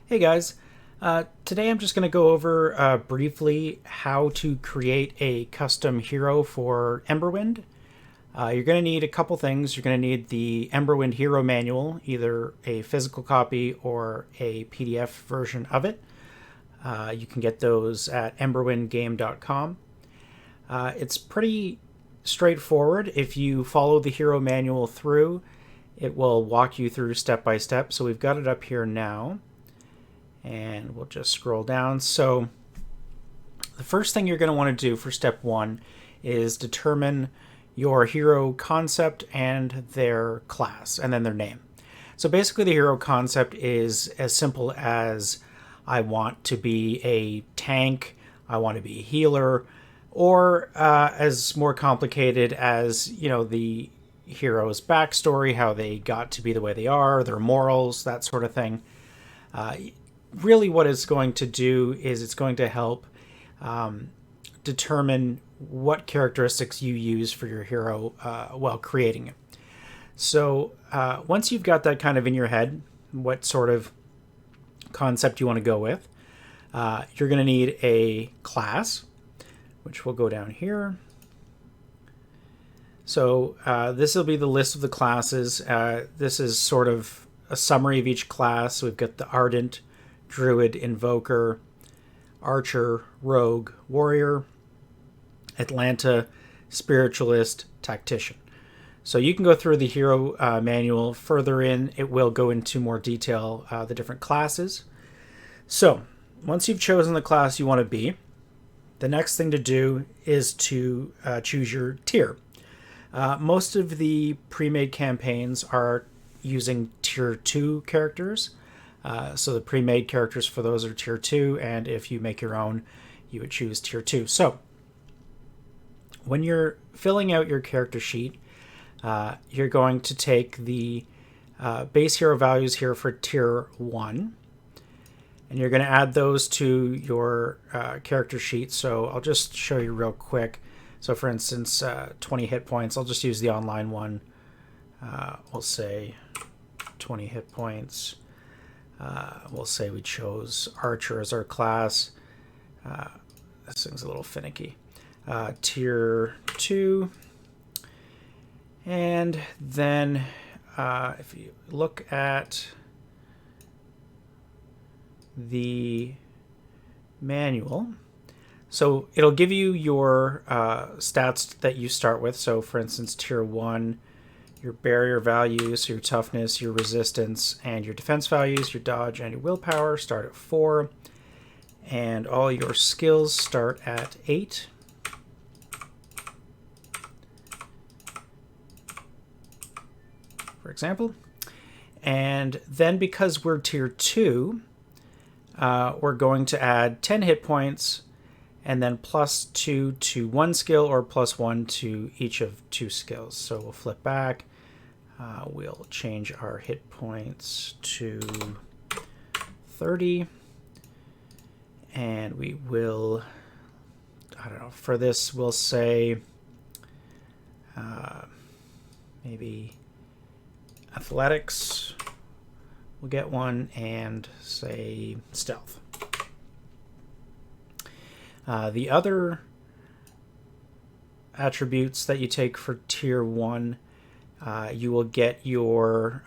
Hey guys, today I'm just going to go over briefly how to create a custom hero for Emberwind. You're going to need a couple things. You're going to need the Emberwind Hero Manual, either a physical copy or a PDF version of it. You can get those at emberwindgame.com. It's pretty straightforward. If you follow the hero manual through, it will walk you through step by step. So we've got it up here now. And we'll just scroll down. So the first thing you're going to want to do for step one is determine your hero concept and their class, and then their name. So basically the hero concept is as simple as I want to be a tank, I want to be a healer, or as more complicated as, the hero's backstory, how they got to be the way they are, their morals, that sort of thing. Really what it's going to do is it's going to help determine what characteristics you use for your hero while creating it. So once you've got that kind of in your head, what sort of concept you want to go with, you're going to need a class, which will go down here. So this will be the list of the classes. This is sort of a summary of each class. So we've got the Ardent, Druid, Invoker, Archer, Rogue, Warrior, Atlanta, Spiritualist, Tactician. So you can go through the hero manual further in. It will go into more detail the different classes. So once you've chosen the class you want to be, the next thing to do is to choose your tier. Most of the pre-made campaigns are using tier 2 characters. So the pre-made characters for those are tier 2, and if you make your own, you would choose tier 2. So when you're filling out your character sheet, you're going to take the base hero values here for tier 1, and you're going to add those to your character sheet. So I'll just show you real quick. So for instance, 20 hit points. I'll just use the online one. We'll say 20 hit points. We'll say we chose Archer as our class. This thing's a little finicky. Tier 2. And then if you look at the manual, so it'll give you your stats that you start with. So for instance, tier 1, your barrier values, your toughness, your resistance, and your defense values, your dodge, and your willpower start at 4. And all your skills start at 8. For example. And then because we're tier 2, we're going to add 10 hit points and then +2 to one skill or +1 to each of 2 skills. So we'll flip back. We'll change our hit points to 30. And we will, I don't know, for this we'll say maybe athletics. We'll get one, and say stealth. The other attributes that you take for tier 1, you will get your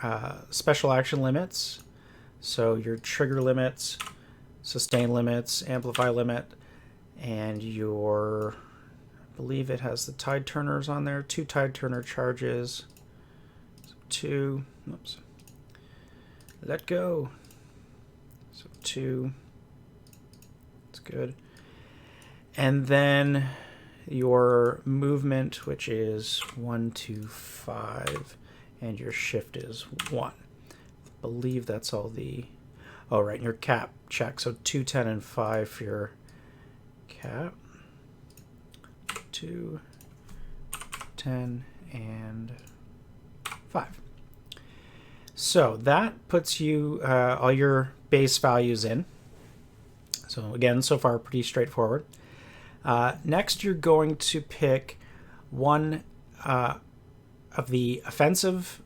special action limits, so your trigger limits, sustain limits, amplify limit, and your, I believe it has the tide turners on there, 2 tide turner charges, so 2, oops, let go, so 2, that's good. And then your movement, which is 1 to 5, and your shift is 1. I believe that's all the... Oh, right, and your cap check. So 2, 10, and 5 for your cap. 2, 10, and 5. So that puts you all your base values in. So again, so far pretty straightforward. Next, you're going to pick one of the offensive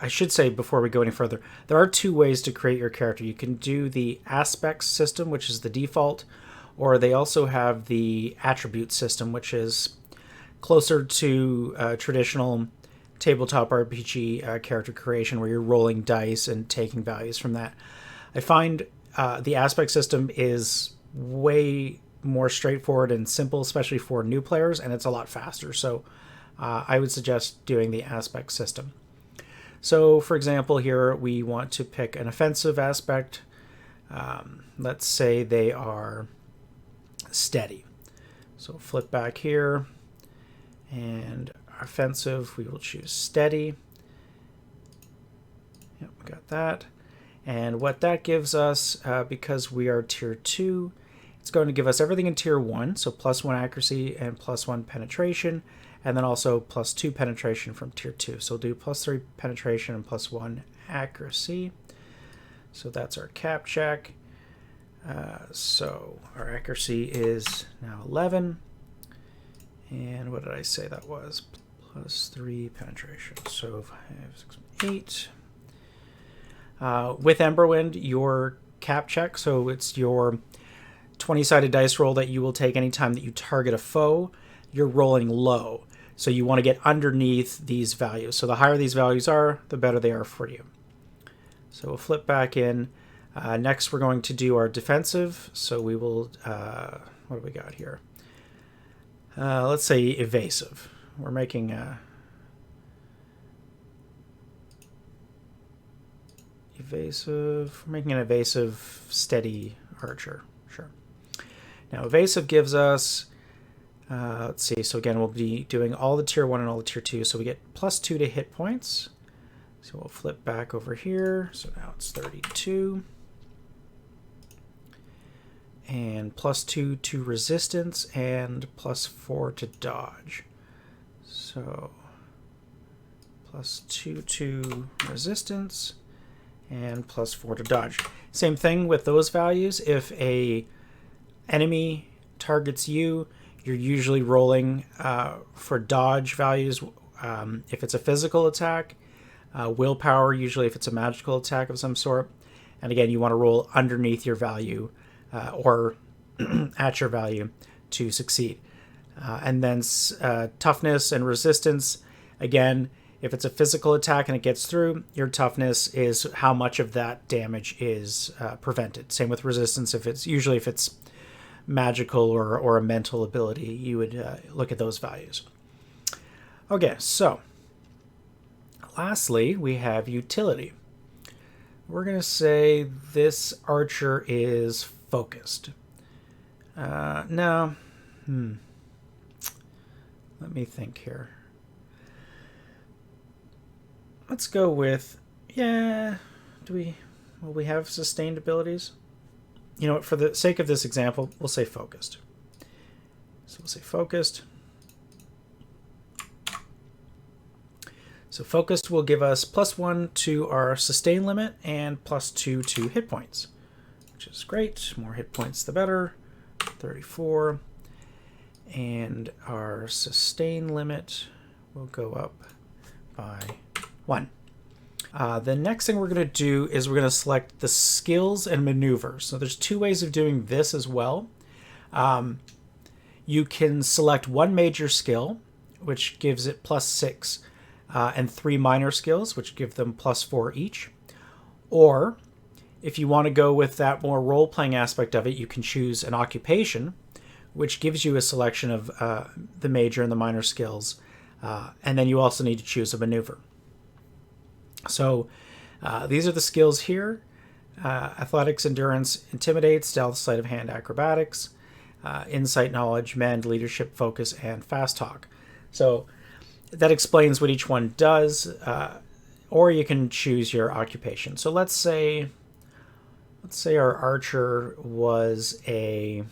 I should say before we go any further, there are two ways to create your character. You can do the aspects system, which is the default, or they also have the attribute system, which is closer to traditional tabletop RPG character creation, where you're rolling dice and taking values from that. I find the aspect system is way more straightforward and simple, especially for new players, and it's a lot faster. So I would suggest doing the aspect system. So, for example, here we want to pick an offensive aspect. Let's say they are steady. So flip back here, and offensive, we will choose steady. Yep, we got that. And what that gives us, because we are tier 2, it's going to give us everything in tier 1, so +1 accuracy and +1 penetration, and then also +2 penetration from tier 2. So we'll do +3 penetration and +1 accuracy. So that's our cap check. So our accuracy is now 11. And what did I say that was? +3 penetration. So 5, 6, 8. With Emberwind, your cap check, so it's your 20-sided dice roll that you will take anytime that you target a foe, you're rolling low. So you want to get underneath these values. So the higher these values are, the better they are for you. So we'll flip back in. Next, we're going to do our defensive. So we will, what do we got here? Let's say evasive. We're making evasive. We're making an evasive, steady archer. Sure. Now, evasive gives us, let's see. So again, we'll be doing all the tier 1 and all the tier 2. So we get +2 to hit points. So we'll flip back over here. So now it's 32. And +2 to resistance and +4 to dodge. So +2 to resistance and +4 to dodge. Same thing with those values. If a enemy targets you, you're usually rolling for dodge values. If it's a physical attack, willpower, usually if it's a magical attack of some sort. And again, you want to roll underneath your value or at your value to succeed. And then toughness and resistance, again, if it's a physical attack and it gets through, your toughness is how much of that damage is prevented. Same with resistance. If it's magical or a mental ability, you would look at those values. Okay, so lastly, we have utility. We're going to say this archer is focused. No. Let me think here. Let's go with, will we have sustained abilities? You know what, for the sake of this example, we'll say focused. So we'll say focused. So focused will give us +1 to our sustain limit and +2 to hit points, which is great. More hit points, the better. 34. And our sustain limit will go up by 1. The next thing we're going to do is we're going to select the skills and maneuvers. So there's 2 ways of doing this as well. You can select 1 major skill, which gives it +6, and 3 minor skills, which give them +4 each. Or if you want to go with that more role-playing aspect of it, you can choose an occupation, which gives you a selection of the major and the minor skills. And then you also need to choose a maneuver. So these are the skills here. Athletics, endurance, intimidate, stealth, sleight of hand, acrobatics, insight, knowledge, mend, leadership, focus, and fast talk. So that explains what each one does, or you can choose your occupation. So let's say our archer was a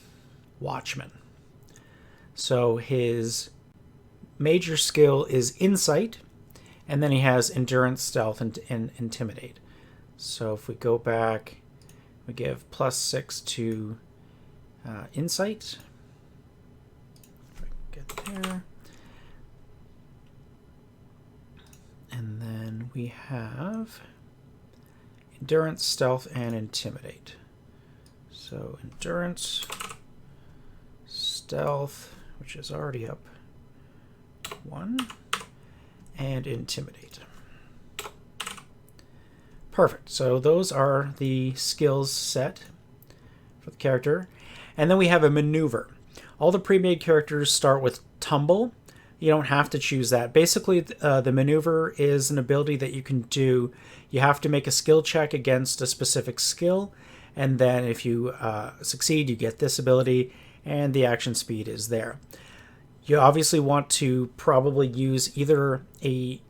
watchman. So his major skill is insight, and then he has endurance, stealth, and intimidate. So if we go back, we give +6 to insight. If I can get there. And then we have endurance, stealth, and intimidate. So endurance, stealth, which is already up 1, and intimidate. Perfect. So those are the skills set for the character. And then we have a maneuver. All the pre-made characters start with tumble. You don't have to choose that. Basically, the maneuver is an ability that you can do. You have to make a skill check against a specific skill, and then if you succeed, you get this ability, and the action speed is there. You obviously want to probably use either a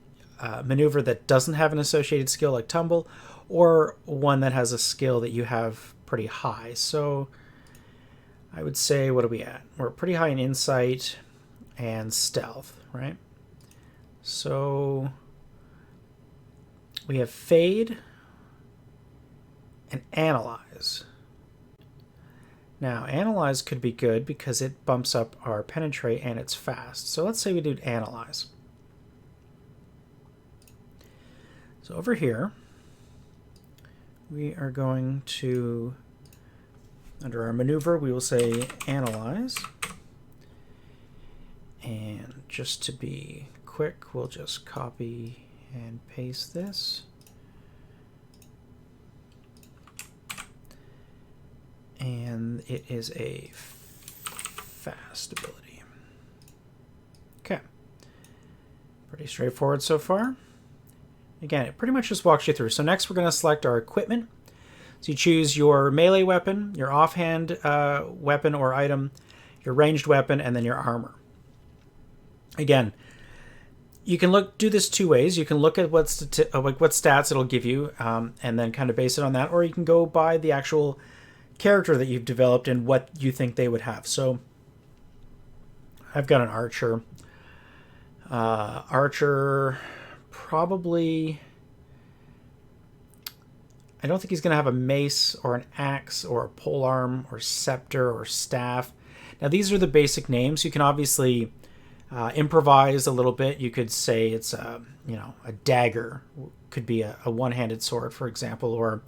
maneuver that doesn't have an associated skill like tumble, or one that has a skill that you have pretty high. So I would say, what are we at? We're pretty high in insight and stealth, right? So we have fade and analyze. Now, analyze could be good because it bumps up our penetrate and it's fast. So let's say we do analyze. So over here, we are going to, under our maneuver, we will say analyze. And just to be quick, we'll just copy and paste this. And it is a fast ability. Okay. Pretty straightforward so far. Again, it pretty much just walks you through. So next we're going to select our equipment. So you choose your melee weapon, your offhand weapon or item, your ranged weapon, and then your armor. Again, you can do this two ways. You can look at what stats it'll give you, and then kind of base it on that, or you can go by the actual character that you've developed and what you think they would have. So I've got an archer. Archer probably, I don't think he's going to have a mace or an axe or a polearm or scepter or staff. Now these are the basic names. You can obviously improvise a little bit. You could say it's a dagger, could be a one-handed sword, for example, or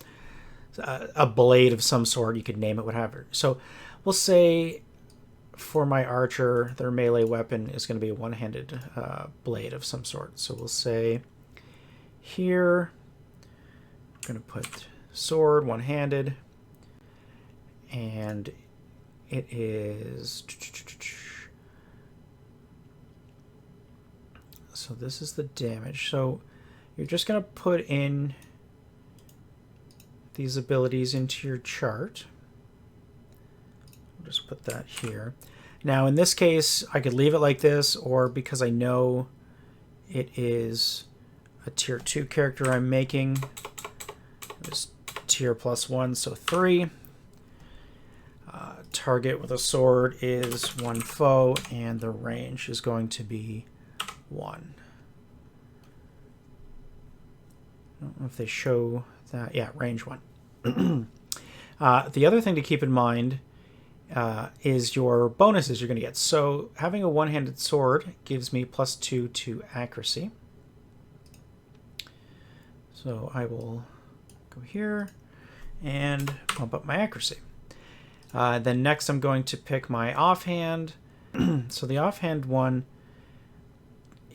a blade of some sort. You could name it whatever. So we'll say for my archer, their melee weapon is going to be a one-handed blade of some sort. So we'll say here, I'm going to put sword, one-handed, and it is, so this is the damage. So you're just going to put in these abilities into your chart. I'll just put that here. Now in this case, I could leave it like this, or because I know it is a tier 2 character I'm making, it's tier +1, so 3. Target with a sword is 1 foe, and the range is going to be 1. I don't know if they show that. Yeah, range 1. The other thing to keep in mind is your bonuses you're going to get. So having a one-handed sword gives me +2 to accuracy. So I will go here and bump up my accuracy. Then next I'm going to pick my offhand. So the offhand one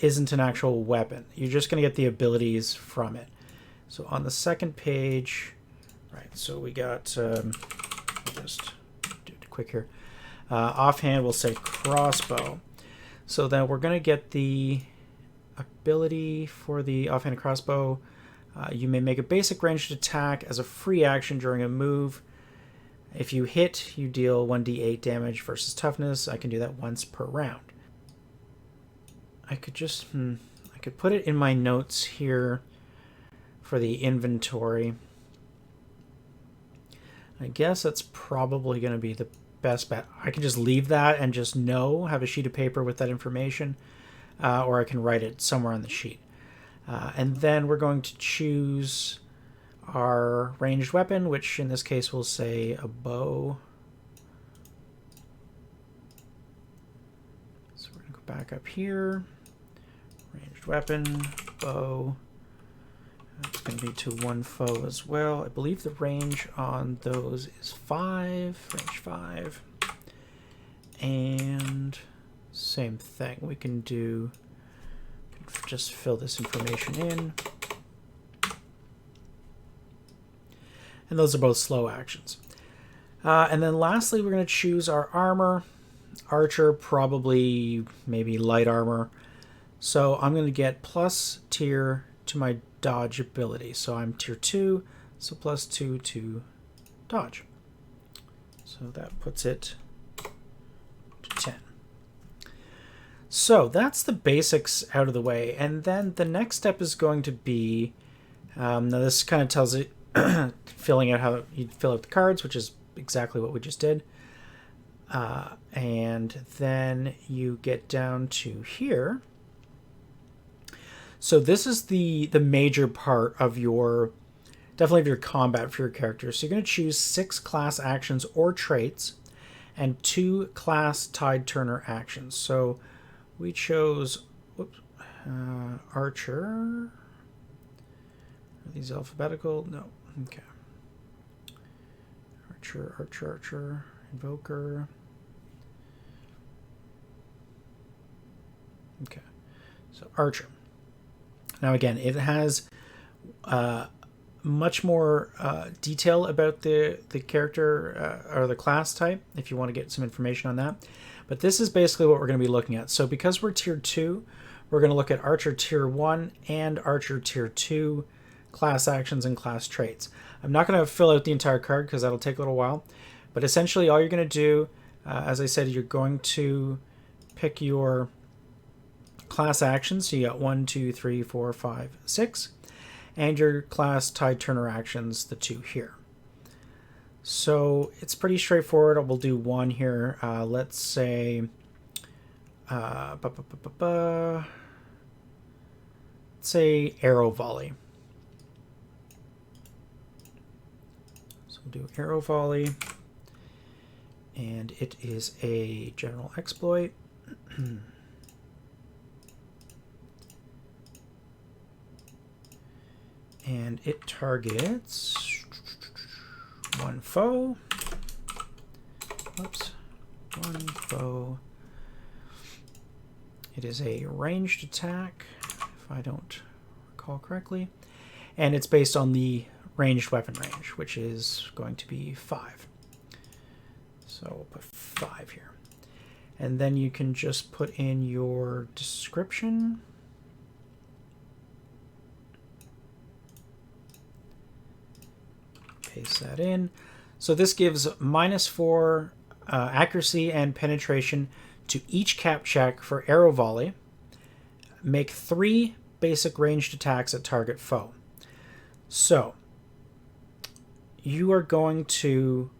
isn't an actual weapon. You're just going to get the abilities from it. So on the second page, right, so we got, I'll just do it quick here. Offhand, we'll say crossbow. So then we're going to get the ability for the offhand crossbow. You may make a basic ranged attack as a free action during a move. If you hit, you deal 1d8 damage versus toughness. I can do that once per round. I could just, I could put it in my notes here for the inventory. I guess that's probably going to be the best bet. I can just leave that and just have a sheet of paper with that information, or I can write it somewhere on the sheet. And then we're going to choose our ranged weapon, which in this case we'll say a bow. So we're going to go back up here. Ranged weapon, bow. That's going to be to 1 foe as well. I believe the range on those is 5, range 5. And same thing. We can do, just fill this information in. And those are both slow actions. And then lastly, we're going to choose our armor. Archer, probably maybe light armor. So I'm going to get plus tier to my dodge ability. So I'm tier 2, so plus 2 to dodge. So that puts it to 10. So that's the basics out of the way. And then the next step is going to be, now this kind of tells it, filling out how you fill out the cards, which is exactly what we just did. And then you get down to here. So this is the major part of your, definitely of your combat for your character. So you're going to choose 6 class actions or traits and 2 class tide turner actions. So we chose Archer. Are these alphabetical? No. Okay. Archer, Invoker. Okay. So Archer. Now again, it has much more detail about the character or the class type if you want to get some information on that. But this is basically what we're going to be looking at. So because we're tier 2, we're going to look at Archer tier 1 and Archer tier 2 class actions and class traits. I'm not going to fill out the entire card because that'll take a little while. But essentially all you're going to do, as I said, you're going to pick your class actions. So you got 1, 2, 3, 4, 5, 6. And your class tide turner actions, the 2 here. So it's pretty straightforward. We'll do 1 here. Let's say, let's say arrow volley. So we'll do arrow volley, and it is a general exploit. And it targets 1 foe. Oops. 1 foe. It is a ranged attack, if I don't recall correctly. And it's based on the ranged weapon range, which is going to be 5. So we'll put 5 here. And then you can just put in your description. Paste that in. So this gives -4 accuracy and penetration to each cap check for arrow volley. Make 3 basic ranged attacks at target foe. So you are going to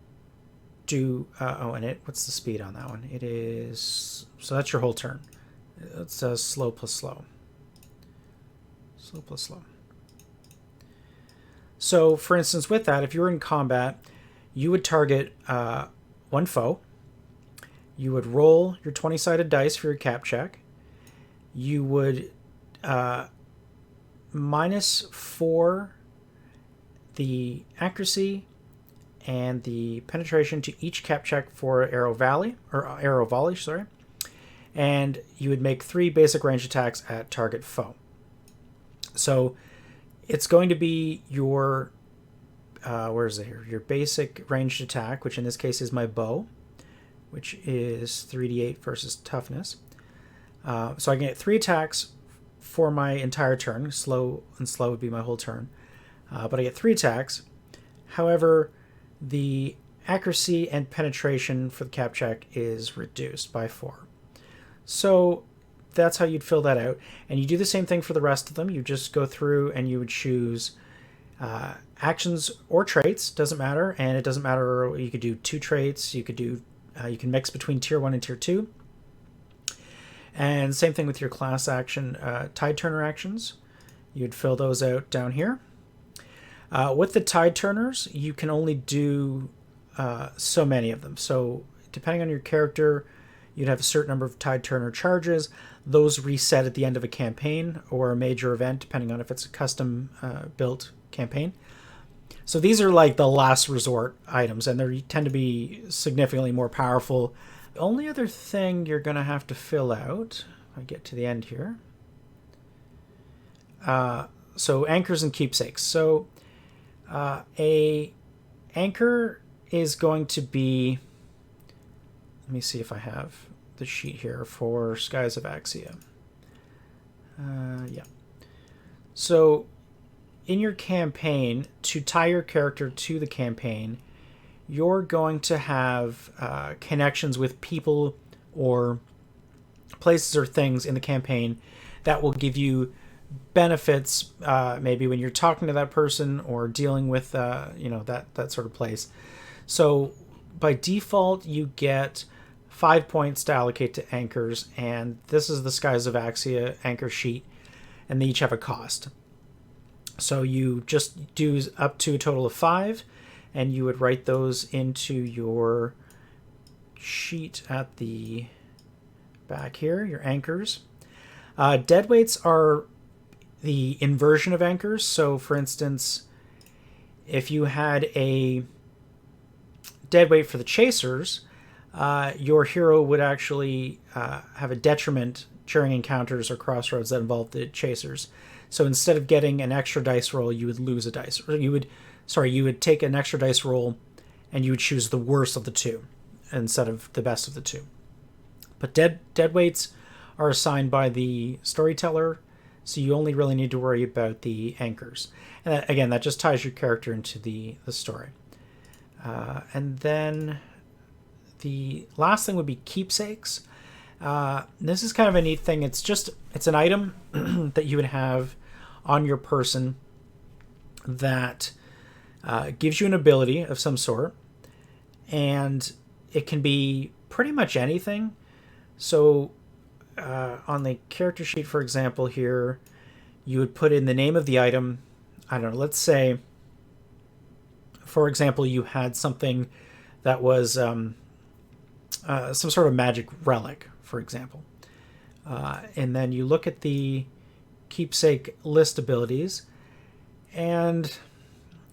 do what's the speed on that one? It is, so that's your whole turn. It says slow plus slow. Slow plus slow. So, for instance, with that, if you were in combat, you would target 1 foe. You would roll your 20-sided dice for your cap check. You would -4 the accuracy and the penetration to each cap check for arrow volley, sorry. And you would make 3 basic range attacks at target foe. So it's going to be your, where is it here? Your basic ranged attack, which in this case is my bow, which is 3d8 versus toughness. So I can get 3 attacks for my entire turn. Slow would be my whole turn. But I get 3 attacks. However, the accuracy and penetration for the cap check is reduced by 4. So that's how you'd fill that out. And you do the same thing for the rest of them. You just go through and you would choose actions or traits, doesn't matter. And it doesn't matter, you could do 2 traits, you could do, you can mix between tier 1 and tier 2. And same thing with your class action, tide turner actions. You'd fill those out down here. With the tide turners, you can only do so many of them. So depending on your character, you'd have a certain number of tide turner charges. Those reset at the end of a campaign or a major event, depending on if it's a custom built campaign. So these are like the last resort items, and they tend to be significantly more powerful. The only other thing you're going to have to fill out, I get to the end here. So anchors and keepsakes. So a anchor is going to be, let me see if I have the sheet here for Skies of Axia. Yeah. So in your campaign, to tie your character to the campaign, you're going to have connections with people or places or things in the campaign that will give you benefits, maybe when you're talking to that person or dealing with that sort of place. So by default, you get 5 points to allocate to anchors, and this is the Skies of Axia anchor sheet, and they each have a cost. So you just do up to a total of 5, and you would write those into your sheet at the back here, your anchors. Deadweights are the inversion of anchors. So for instance, if you had a deadweight for the chasers, your hero would actually have a detriment during encounters or crossroads that involve the chasers. So instead of getting an extra dice roll, you would lose a dice. Or you would take an extra dice roll and you would choose the worst of the two instead of the best of the two. But deadweights are assigned by the storyteller, so you only really need to worry about the anchors. And that, again, that just ties your character into the story. And then the last thing would be keepsakes. This is kind of a neat thing. It's an item that you would have on your person that gives you an ability of some sort, and it can be pretty much anything. So on the character sheet, for example, here, you would put in the name of the item. I don't know, let's say, for example, you had something that was some sort of magic relic, for example. And then you look at the keepsake list abilities, and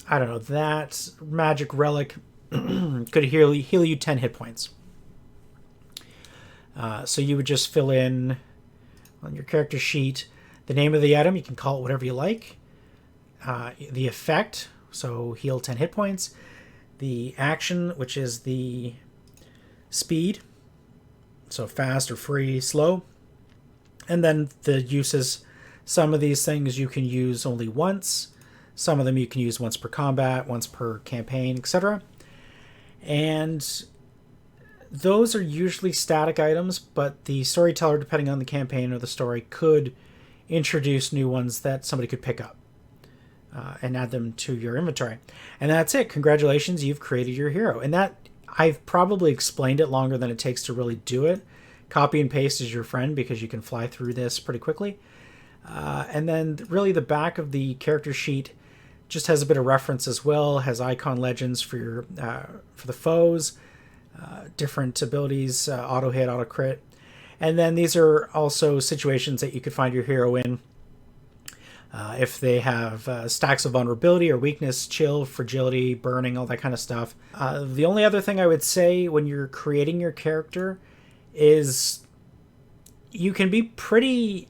I don't know, that magic relic could heal you 10 hit points. So you would just fill in on your character sheet the name of the item. You can call it whatever you like. The effect, so heal 10 hit points. The action, which is the speed, so fast or free, slow. And then the uses. Some of these things you can use only once. Some of them you can use once per combat, once per campaign, etc. And those are usually static items, but the storyteller, depending on the campaign or the story, could introduce new ones that somebody could pick up and add them to your inventory. And that's it. Congratulations, you've created your hero. And that, I've probably explained it longer than it takes to really do it. Copy and paste is your friend because you can fly through this pretty quickly. And then really the back of the character sheet just has a bit of reference as well, has icon legends for your for the foes, different abilities, auto hit, auto crit. And then these are also situations that you could find your hero in. If they have stacks of vulnerability or weakness, chill, fragility, burning, all that kind of stuff. The only other thing I would say when you're creating your character is you can be pretty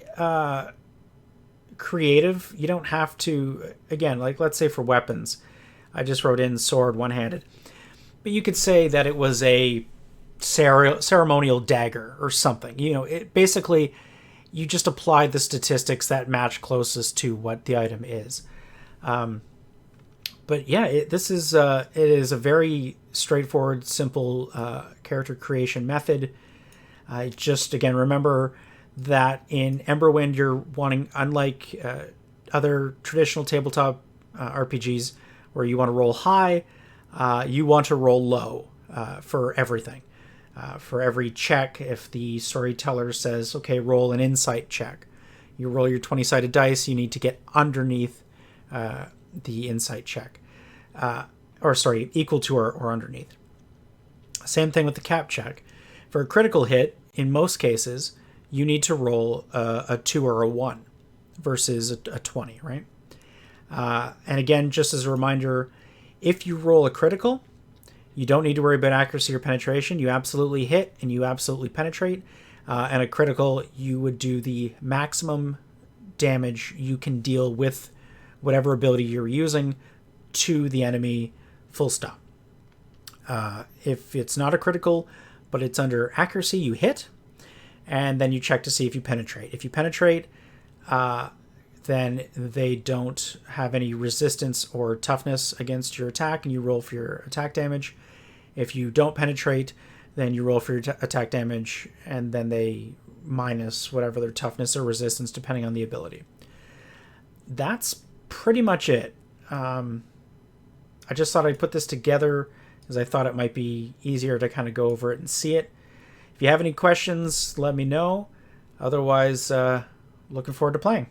creative. You don't have to, again, like let's say for weapons, I just wrote in sword one-handed. But you could say that it was a ceremonial dagger or something. You know, it basically, you just apply the statistics that match closest to what the item is. But yeah, it is a very straightforward, simple character creation method. Just, again, remember that in Emberwind, you're wanting, unlike other traditional tabletop RPGs where you want to roll high, you want to roll low for everything. For every check, if the storyteller says, okay, roll an insight check, you roll your 20-sided dice, you need to get underneath the insight check. Equal to or underneath. Same thing with the cap check. For a critical hit, in most cases, you need to roll a 2 or a 1 versus a 20, right? And again, just as a reminder, if you roll a critical, you don't need to worry about accuracy or penetration. You absolutely hit and you absolutely penetrate. And a critical, you would do the maximum damage you can deal with whatever ability you're using to the enemy, full stop. If it's not a critical, but it's under accuracy, you hit, and then you check to see if you penetrate. If you penetrate, then they don't have any resistance or toughness against your attack, and you roll for your attack damage. If you don't penetrate, then you roll for your attack damage, and then they minus whatever their toughness or resistance, depending on the ability. That's pretty much it. I just thought I'd put this together because I thought it might be easier to kind of go over it and see it. If you have any questions, let me know. Otherwise, looking forward to playing.